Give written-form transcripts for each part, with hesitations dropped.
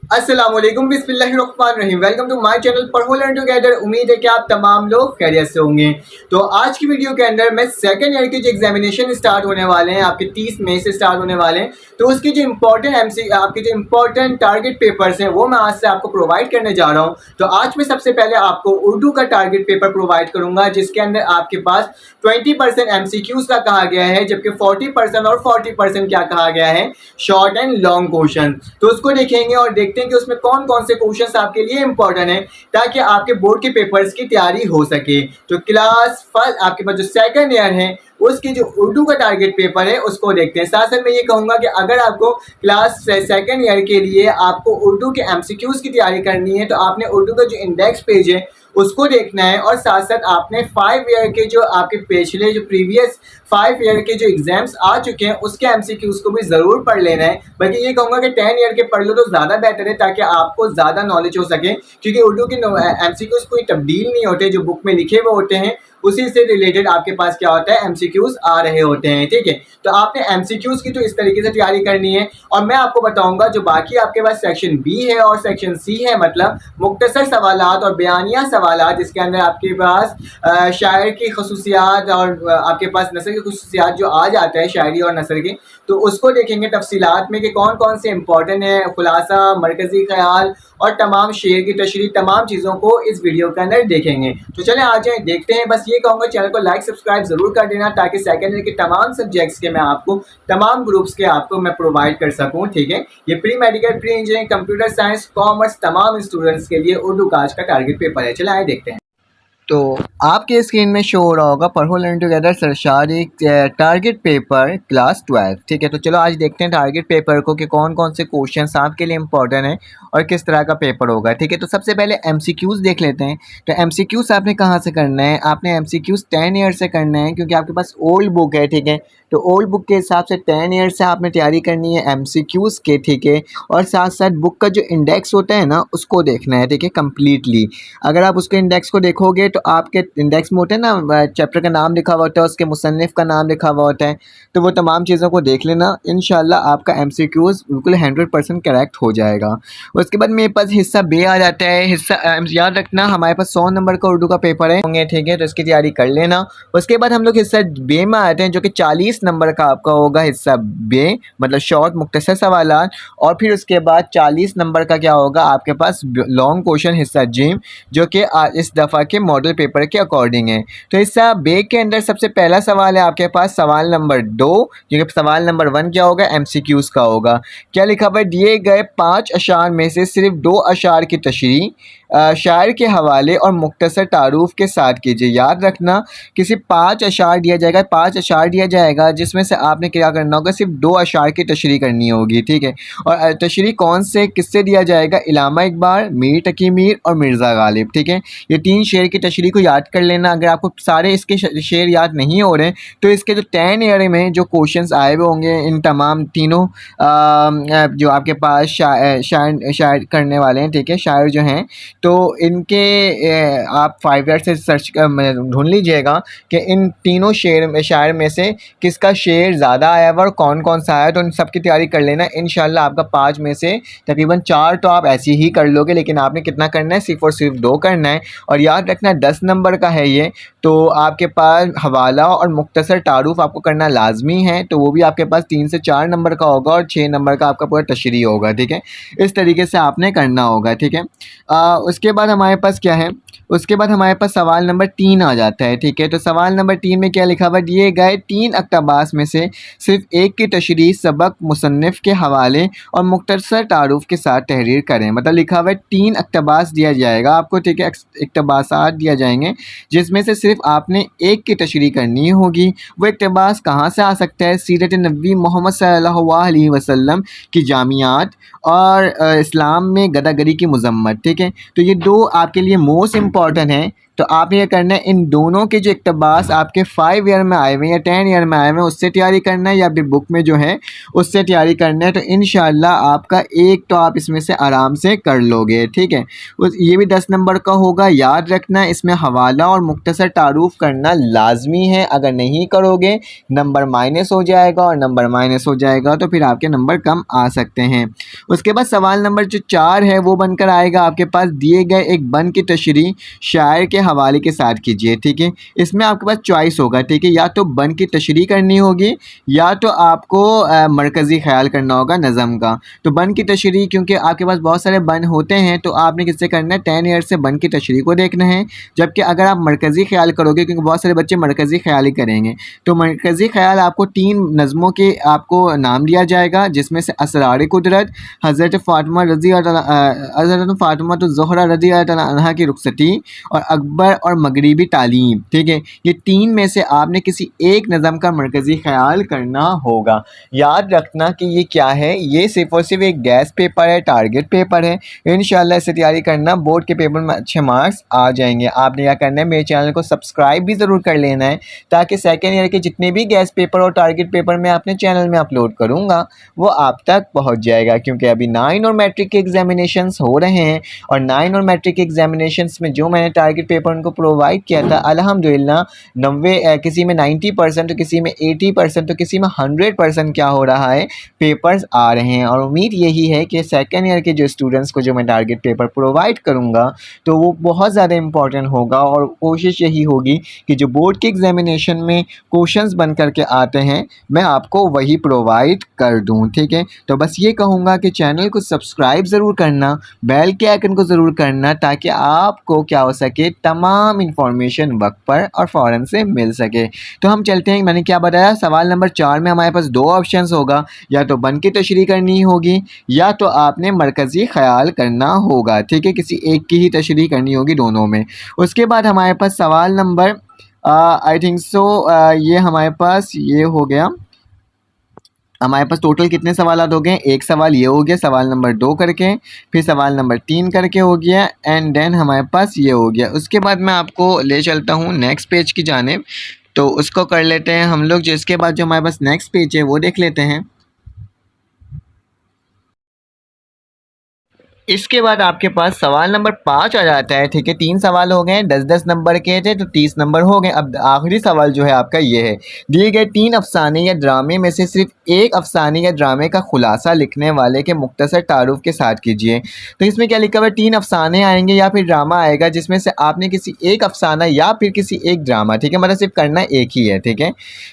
अस्सलामुअलैकुम बिस्मिल्लाहिर्रहमानिर्रहीम। Welcome to my channel पढ़ो लर्न टुगेदर। उम्मीद है कि आप तमाम लोग खैरियत से होंगे। तो आज की वीडियो के अंदर मैं सेकंड ईयर के जो एग्जामिनेशन स्टार्ट होने वाले हैं, आपके 30 मई से स्टार्ट होने वाले हैं, तो उसकी जो इम्पोर्टेंट टारगेट पेपर्स हैं वो मैं आज से आपको प्रोवाइड करने जा रहा हूँ। तो आज मैं सबसे पहले आपको उर्दू का टारगेट पेपर प्रोवाइड करूंगा, जिसके अंदर आपके पास 20% MCQs का कहा गया है, जबकि 40% और 40% क्या कहा गया है, शॉर्ट एंड लॉन्ग क्वेश्चन। तो उसको देखेंगे और देखते हैं कि उसमें कौन कौन से क्वेश्चंस आपके लिए इंपॉर्टेंट है, ताकि आपके बोर्ड के पेपर्स की तैयारी हो सके। तो क्लास फर्स्ट आपके पास जो सेकंड ईयर है उसकी जो उर्दू का टारगेट पेपर है उसको देखते हैं। साथ साथ मैं ये कहूँगा कि अगर आपको क्लास सेकंड ईयर के लिए आपको उर्दू के MCQs की तैयारी करनी है, तो आपने उर्दू का जो इंडेक्स पेज है उसको देखना है, और साथ साथ आपने 5 ईयर के जो आपके पिछले जो प्रीवियस 5 ईयर के जो एग्जाम्स आ चुके हैं उसके MCQs को भी ज़रूर पढ़ लेना है। बल्कि ये कहूँगा कि 10 ईयर के पढ़ लो तो ज़्यादा बेहतर है, ताकि आपको ज़्यादा नॉलेज हो सके, क्योंकि उर्दू के MCQs कोई तब्दील नहीं होते, जो बुक में लिखे हुए होते हैं उसी से रिलेटेड आपके पास क्या होता है, MCQs आ रहे होते हैं। ठीक है, तो आपने MCQs की तो इस तरीके से तैयारी करनी है। और मैं आपको बताऊंगा जो बाकी आपके पास सेक्शन बी है और सेक्शन सी है, मतलब मुख्तसर सवालात और बयानिया सवालात, जिसके अंदर आपके पास शायर की खसूसियात और आपके पास नसर की खसूसियात जो आ जाता है, शायरी और नसर की, तो उसको देखेंगे तफसीलात में कि कौन कौन से इंपॉर्टेंट है, खुलासा, मरकजी ख्याल और तमाम शेर की तशरीह, तमाम चीज़ों को इस वीडियो के अंदर देखेंगे। तो चलें आ जाए देखते हैं। बस ये कहूँगा चैनल को लाइक सब्सक्राइब ज़रूर कर देना, ताकि सेकंड ईयर के तमाम सब्जेक्ट्स के मैं आपको तमाम ग्रुप्स के आपको मैं प्रोवाइड कर सकूँ। ठीक है, ये pre medical, pre engineering, computer science, commerce तमाम स्टूडेंट्स के लिए उर्दू का आज का टारगेट पेपर है। चले आए देखते हैं। तो आपके स्क्रीन में शो हो रहा होगा पढ़ो लर्न टुगेदर सरशारी टारगेट पेपर क्लास 12। ठीक है, तो चलो आज देखते हैं टारगेट पेपर को कि कौन कौन से क्वेश्चंस आपके लिए इंपॉर्टेंट हैं और किस तरह का पेपर होगा। ठीक है, तो सबसे पहले MCQs देख लेते हैं। तो MCQs आपने कहाँ से करना है, आपने MCQs 10 ईयर से करना है, क्योंकि आपके पास ओल्ड बुक है। ठीक है, तो ओल्ड बुक के हिसाब से 10 ईयर से आपने तैयारी करनी है MCQs के। ठीक है, और साथ साथ बुक का जो इंडेक्स होता है ना उसको देखना है। ठीक है, कम्प्लीटली अगर आप उसके इंडेक्स को देखोगे तो आपके इंडेक्स में होता है ना, चैप्टर का नाम लिखा हुआ होता है, उसके मुसन्निफ़ का नाम लिखा हुआ होता है, तो वो तमाम चीज़ों को देख लेना। इंशाल्लाह आपका MCQs बिल्कुल 100% करेक्ट हो जाएगा। उसके बाद मेरे पास हिस्सा बे आ जाता है। हिस्सा याद रखना हमारे पास 100 नंबर का उर्दू का पेपर है होंगे। ठीक है, तो इसकी तैयारी कर लेना। उसके बाद हम लोग हिस्सा बे में आते हैं, जो कि 40 नंबर का आपका होगा हिस्सा बे, मतलब शॉर्ट मुख्तसर सवालात। और फिर उसके बाद 40 नंबर का क्या होगा आपके पास, लॉन्ग क्वेश्चन हिस्सा जिम, जो कि इस दफ़ा के मॉडल पेपर के अकॉर्डिंग है। तो हिस्सा बे के अंदर सबसे पहला सवाल है आपके पास सवाल नंबर 2, जो कि सवाल नंबर 1 क्या होगा, MCQs का होगा। क्या लिखा हुआ है, दिए गए 5 अशार में से सिर्फ 2 अशार की तशरीह शायर के हवाले और मुख्तसर तारुफ के साथ कीजिए। याद रखना किसी 5 अशार दिया जाएगा, 5 अशार दिया जाएगा, जिसमें से आपने क्या करना होगा, सिर्फ 2 अशार की तशरीह करनी होगी। ठीक है, और तशरीह कौन से किससे दिया जाएगा, इलामा इकबाल, मीर तकी मीर और मिर्ज़ा गालिब। ठीक है, ये 3 शेर की तशरीह को याद कर लेना। अगर आपको सारे इसके शेर याद नहीं हो रहे तो इसके जो 10 ईयर में जो क्वेश्चंस आए हुए होंगे, इन तमाम तीनों जो आपके पास शायर करने वाले हैं, ठीक है, शायर जो हैं, तो इनके आप 5 ईयर से सर्च ढूंढ लीजिएगा कि इन तीनों शायर में से किसका शेर ज़्यादा आया हुआ और कौन कौन सा आया, तो इन सब की तैयारी कर लेना। इंशाल्लाह आपका 5 में से तकरीबन 4 तो आप ऐसे ही कर लोगे, लेकिन आपने कितना करना है, सिर्फ और सिर्फ 2 करना है। और याद रखना 10 नंबर का है ये, तो आपके पास हवाला और मुख्तसर तारुफ आपको करना लाजमी है, तो वो भी आपके पास 3 से 4 नंबर का होगा और 6 नंबर का आपका पूरा तशरीह होगा। ठीक है, इस तरीके से आपने करना होगा। ठीक है, उसके बाद हमारे पास क्या है, उसके बाद हमारे पास सवाल नंबर 3 आ जाता है। ठीक है, तो सवाल नंबर 3 में क्या लिखा हुआ है, दिए गए 3 अक्तबास में से सिर्फ एक की तशरीह सबक मुसन्निफ़ के हवाले और मुख्तसर तारुफ के साथ तहरीर करें। मतलब लिखा हुआ है 3 अक्तबास दिया जाएगा आपको। ठीक है, इक्तबासात दिया जाएंगे, जिसमें से सिर्फ आपने एक की तशरीह करनी होगी। वो इक्तबास कहाँ से आ सकता है, सीरत नबी मोहम्मद सल्लल्लाहु अलैहि वसल्लम की जामियात और इस्लाम में गदागरी की मजम्मत। ठीक है, तो ये 2 आपके लिए मोस्ट इम्पॉर्टेंट हैं। तो आपने ये करना है इन दोनों के जो इक़्तिबास आपके 5 ईयर में आए हुए हैं या 10 ईयर में आए हुए हैं उससे तैयारी करना है या फिर बुक में जो है उससे तैयारी करना है। तो इंशाल्लाह आपका एक तो आप इसमें से आराम से कर लोगे, ठीक है। ये भी 10 नंबर का होगा। याद रखना इसमें हवाला और मुख्तसर तारुफ करना लाजमी है, अगर नहीं करोगे नंबर माइनस हो जाएगा और नंबर माइनस हो जाएगा तो फिर आपके नंबर कम आ सकते हैं। उसके बाद सवाल नंबर जो 4 है वो बनकर आएगा आपके पास दिए गए एक बन की तशरीह शायर के हवाले के साथ कीजिए, ठीक है। इसमें आपके पास चॉइस होगा, ठीक है, या तो बन की तशरीह करनी होगी या तो आपको मरकज़ी ख्याल करना होगा नज़म का। तो बन की तशरीह क्योंकि आपके पास बहुत सारे बन होते हैं तो आपने किससे करना है 10 ईयर से बन की तशरीह को देखना है। जबकि अगर आप मरकज़ी ख्याल करोगे क्योंकि बहुत सारे बच्चे मरकज़ी ख्याल ही करेंगे तो मरकज़ी ख्याल आपको 3 नज़मों के आपको नाम दिया जाएगा जिसमें से असरार कुदरत, हज़रत फ़ातिमा रज़ी हज़रत फ़ातिमा तो ज़ोहरा रज़ी अन्हा की रुखसती और अकबर और मगरिबी तालीम, ठीक है। ये 3 में से आपने किसी एक नज़म का मरकज़ी ख्याल करना होगा। याद रखना कि ये क्या है, ये सिर्फ़ और सिर्फ एक गैस पेपर है, टारगेट पेपर है। इंशाल्लाह इससे तैयारी करना, बोर्ड के पेपर में अच्छे मार्क्स आ जाएंगे। आपने क्या करना है मेरे चैनल को सब्सक्राइब भी ज़रूर कर लेना है ताकि सेकेंड ईयर के जितने भी गैस पेपर और टारगेट पेपर मैं अपने चैनल में अपलोड करूँगा वो आप तक पहुँच जाएगा। क्योंकि अभी 9 और मैट्रिक के एग्जामिनेशंस हो रहे हैं और 9 और मैट्रिक के एग्जामिनेशंस में जो मैंने टारगेट पेपर उनको प्रोवाइड किया था अल्हम्दुलिल्लाह 90 किसी में 90% तो किसी में 80% तो किसी में 100% क्या हो रहा है पेपर्स आ रहे हैं। और उम्मीद यही है कि सेकेंड ईयर के जो स्टूडेंट्स को जो मैं टारगेट पेपर प्रोवाइड करूँगा तो वो बहुत ज़्यादा इंपॉर्टेंट होगा और कोशिश यही होगी कि जो बोर्ड के एग्जामिनेशन में क्वेश्चंस बन करके आते हैं मैं आपको वही प्रोवाइड कर दूँ, ठीक है। तो बस ये कहूँगा कि चैनल को सब्सक्राइब ज़रूर करना, बेल के आइकन को ज़रूर करना ताकि आपको क्या हो सके तमाम इंफॉर्मेशन वक्त पर और फ़ौरन से मिल सके। तो हम चलते हैं, मैंने क्या बताया सवाल नंबर 4 में हमारे पास 2 ऑप्शंस होगा, या तो बन की तशरीह करनी होगी या तो आपने मरकज़ी ख्याल करना होगा, ठीक है। किसी एक की ही तशरीह करनी होगी दोनों में। उसके बाद हमारे पास सवाल नंबर आई थिंक सो ये हमारे पास ये हो गया। हमारे पास टोटल कितने सवाल हो गए, एक सवाल ये हो गया सवाल नंबर 2 करके, फिर सवाल नंबर 3 करके हो गया एंड देन हमारे पास ये हो गया। उसके बाद मैं आपको ले चलता हूँ नेक्स्ट पेज की जानिब, तो उसको कर लेते हैं हम लोग। जिसके बाद जो हमारे पास नेक्स्ट पेज है वो देख लेते हैं। इसके बाद आपके पास सवाल नंबर 5 आ जाता है, ठीक है। 3 सवाल हो गए, 10-10 नंबर के थे तो 30 नंबर हो गए। अब आखिरी सवाल जो है आपका ये है, दिए गए 3 अफसाने या ड्रामे में से सिर्फ एक अफसाने या ड्रामे का खुलासा लिखने वाले के मुख्तसर तारुफ के साथ कीजिए। तो इसमें क्या लिखा हुआ है 3 अफसाने आएंगे या फिर ड्रामा आएगा जिसमें से आपने किसी एक अफसाना या फिर किसी एक ड्रामा, ठीक है, मतलब सिर्फ करना एक ही है, ठीक है।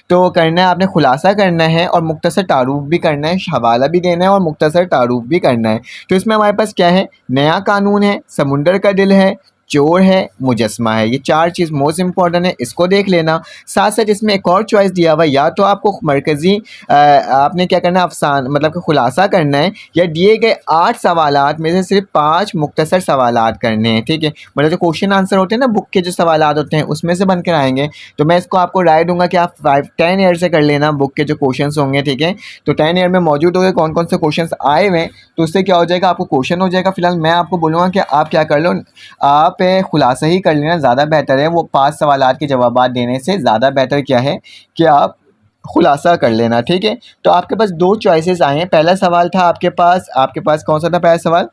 तो करना है आपने खुलासा करना है और मुख्तसर तारुफ भी करना है, हवाला भी देना है और मुख्तसर तारुफ भी करना है। तो इसमें हमारे पास क्या है, नया कानून है, समुंदर का दिल है, चोर है, मुजस्मा है। ये 4 चीज़ मोस्ट इंपॉर्टेंट है, इसको देख लेना। साथ साथ इसमें एक और चॉइस दिया हुआ है, या तो आपको मरकज़ी आपने क्या करना है अफसान मतलब कि खुलासा करना है, या दिए गए 8 सवालात में से सिर्फ 5 मुख्तसर सवालात करने हैं, ठीक है। मतलब जो क्वेश्चन आंसर होते हैं ना बुक के जो सवालात होते हैं उसमें से बन कर आएंगे। तो मैं इसको आपको राय दूंगा कि आप 10 ईयर से कर लेना बुक के जो क्वेश्चन होंगे, ठीक है। तो 10 ईयर में मौजूद होंगे कौन कौन से क्वेश्चन आए हुए हैं, तो उससे क्या हो जाएगा आपको क्वेश्चन हो जाएगा। फिलहाल मैं आपको बोलूँगा कि आप क्या कर लो, आप खुलासा ही कर लेना ज़्यादा बेहतर है। वो 5 सवालात के जवाब देने से ज़्यादा बेहतर क्या है कि आप खुलासा कर लेना, ठीक है। तो आपके पास 2 चॉइसेस आए हैं। पहला सवाल था आपके पास कौन सा था पहला सवाल,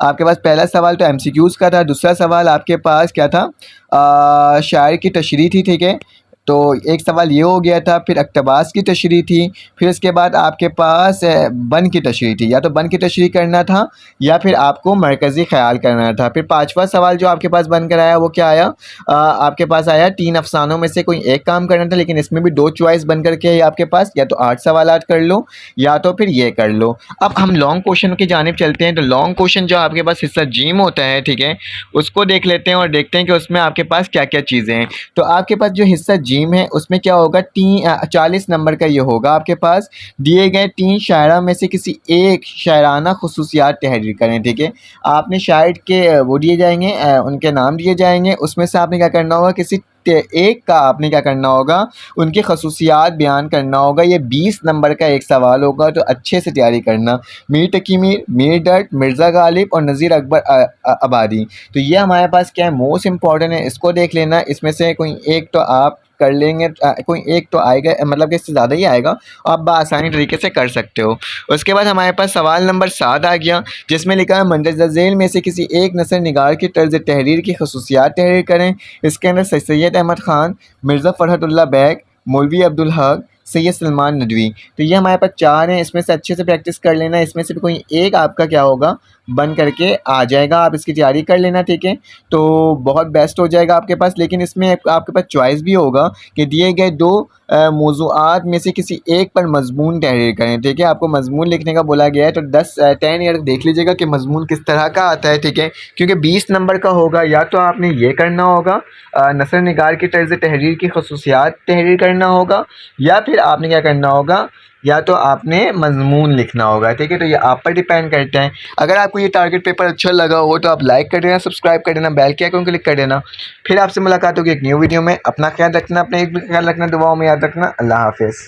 आपके पास पहला सवाल तो एमसीक्यूज़ का था। दूसरा सवाल आपके पास क्या था, शायर की तशरीह थी, ठीक है। तो एक सवाल ये हो गया था, फिर अक्तबास की तशरीह थी, फिर इसके बाद आपके पास बन की तशरीह थी। या तो बन की तशरीह करना था या फिर आपको मरकज़ी ख्याल करना था। फिर 5वां सवाल जो आपके पास बनकर आया वो क्या आया, आपके पास आया 3 अफसानों में से कोई एक काम करना था, लेकिन इसमें भी 2 चॉइस बन करके है आपके पास, या तो 8 सवालात कर लो या तो फिर ये कर लो। अब हम लॉन्ग क्वेश्चन की जानिब चलते हैं। तो लॉन्ग क्वेश्चन जो आपके पास हिस्सा जीम होता है, ठीक है, उसको देख लेते हैं और देखते हैं कि उसमें आपके पास क्या क्या चीज़ें हैं। तो आपके पास जो हिस्सा तंजीम है उसमें क्या होगा 40 नंबर का ये होगा आपके पास। दिए गए 3 शायरा में से किसी एक शायराना खसूसियात तहरीर करें। ठीक है, आपने शायर के वो दिए जाएंगे, उनके नाम दिए जाएंगे, उसमें से आपने क्या करना होगा किसी एक का आपने क्या करना होगा उनकी खसूसियात बयान करना होगा। ये 20 नंबर का एक सवाल होगा, तो अच्छे से तैयारी करना। मीर तकी मीर, मीर डट, मिर्ज़ा गालिब और नज़ीर अकबर आबादी, तो ये हमारे पास क्या है मोस्ट इम्पॉर्टेंट है, इसको देख लेना। इसमें से कोई एक तो आप कर लेंगे, कोई एक तो आएगा, मतलब कि इससे ज़्यादा ही आएगा, आप बआसानी तरीके से कर सकते हो। उसके बाद हमारे पास सवाल नंबर 7 आ गया, जिसमें लिखा है मंदरजा झेल में से किसी एक नसर निगार की तर्ज तहरीर की खसूसियात तहरीर करें। इसके अंदर सैयद अहमद ख़ान, मिर्ज़ा फ़रहतुल्लाह बैग, मौलवी अब्दुल हक, सैयद सलमान नदवी, तो ये हमारे पास 4 हैं। इसमें से अच्छे से प्रैक्टिस कर लेना, इसमें से भी कोई एक आपका क्या होगा बन करके आ जाएगा, आप इसकी तैयारी कर लेना। ठीक है, तो बहुत बेस्ट हो जाएगा आपके पास। लेकिन इसमें आपके पास चॉइस भी होगा कि दिए गए 2 मौज़ूआत में से किसी एक पर मज़मून तहरीर करें। ठीक है, आपको मज़मून लिखने का बोला गया है, तो 10 ईयर देख लीजिएगा कि मज़मून किस तरह का आता है। ठीक है, क्योंकि 20 नंबर का होगा, या तो आपने ये करना होगा नसर निगार की तर्ज तहरीर की खसूसियात तहरीर करना होगा, या फिर आपने क्या करना होगा, या तो आपने मज़मून लिखना होगा। ठीक है, तो ये आप पर डिपेंड करता है। अगर आपको ये टारगेट पेपर अच्छा लगा हो तो आप लाइक कर देना, सब्सक्राइब कर देना, बेल के आइकन क्लिक कर देना। फिर आपसे मुलाकात होगी एक न्यू वीडियो में। अपना ख्याल रखना, अपने एक भी ख्याल रखना, दुआओं में याद रखना। अल्लाह हाफिज़।